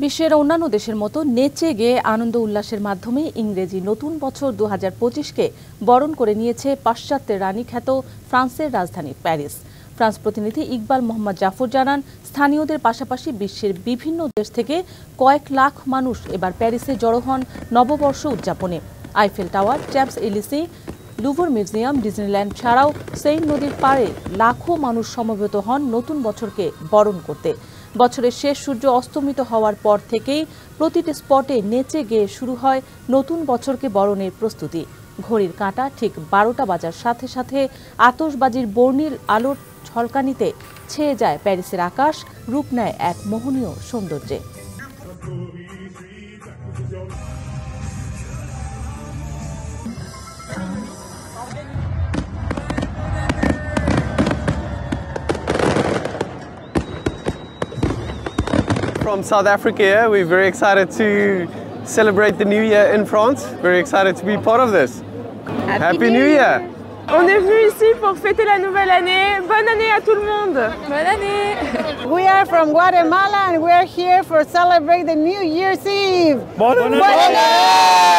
বিশ্বের অন্যান্য দেশের মতো নেচে গেয়ে আনন্দ উল্লাসের মাধ্যমে ইংরেজি নতুন বছর 2025কে বরণ করে নিয়েছে পাশ্চাত্যের রানী খ্যাত ফ্রান্সের রাজধানী প্যারিস। ফ্রান্স প্রতিনিধি ইকবাল মোহাম্মদ জাফর জানান, স্থানীয়দের পাশাপাশি বিশ্বের বিভিন্ন দেশ থেকে কয়েক লাখ মানুষ এবার প্যারিসে জড়ো হন নববর্ষ উদযাপনে। Eiffel tower, champs এলিসি, Louvre museum, Disneyland ছাড়াও সেইন নদীর পাড়ে লাখো মানুষ সমবেত হন নতুন বছরকে বরণ করতে। বছরের শেষ সূর্য অস্তমিত হওয়ার পর থেকেই প্রতিটি স্পটে নেচে গেয়ে শুরু হয় নতুন বছরকে বরণের প্রস্তুতি। ঘড়ির কাঁটা ঠিক 12টা বাজার সাথে সাথে আতশবাজির বর্ণিল আলোর ঝলকানিতে ছেয়ে যায় প্যারিসের আকাশ, রূপ নেয় এক মোহনীয় সৌন্দর্যে। From South Africa, we're very excited to celebrate the New Year in France. Very excited to be part of this. Happy New Year! On est venu ici pour fêter la nouvelle année. Bonne année à tout le monde! Bonne année! We are from Guatemala and we're here for celebrate the New Year's Eve. Bonne année!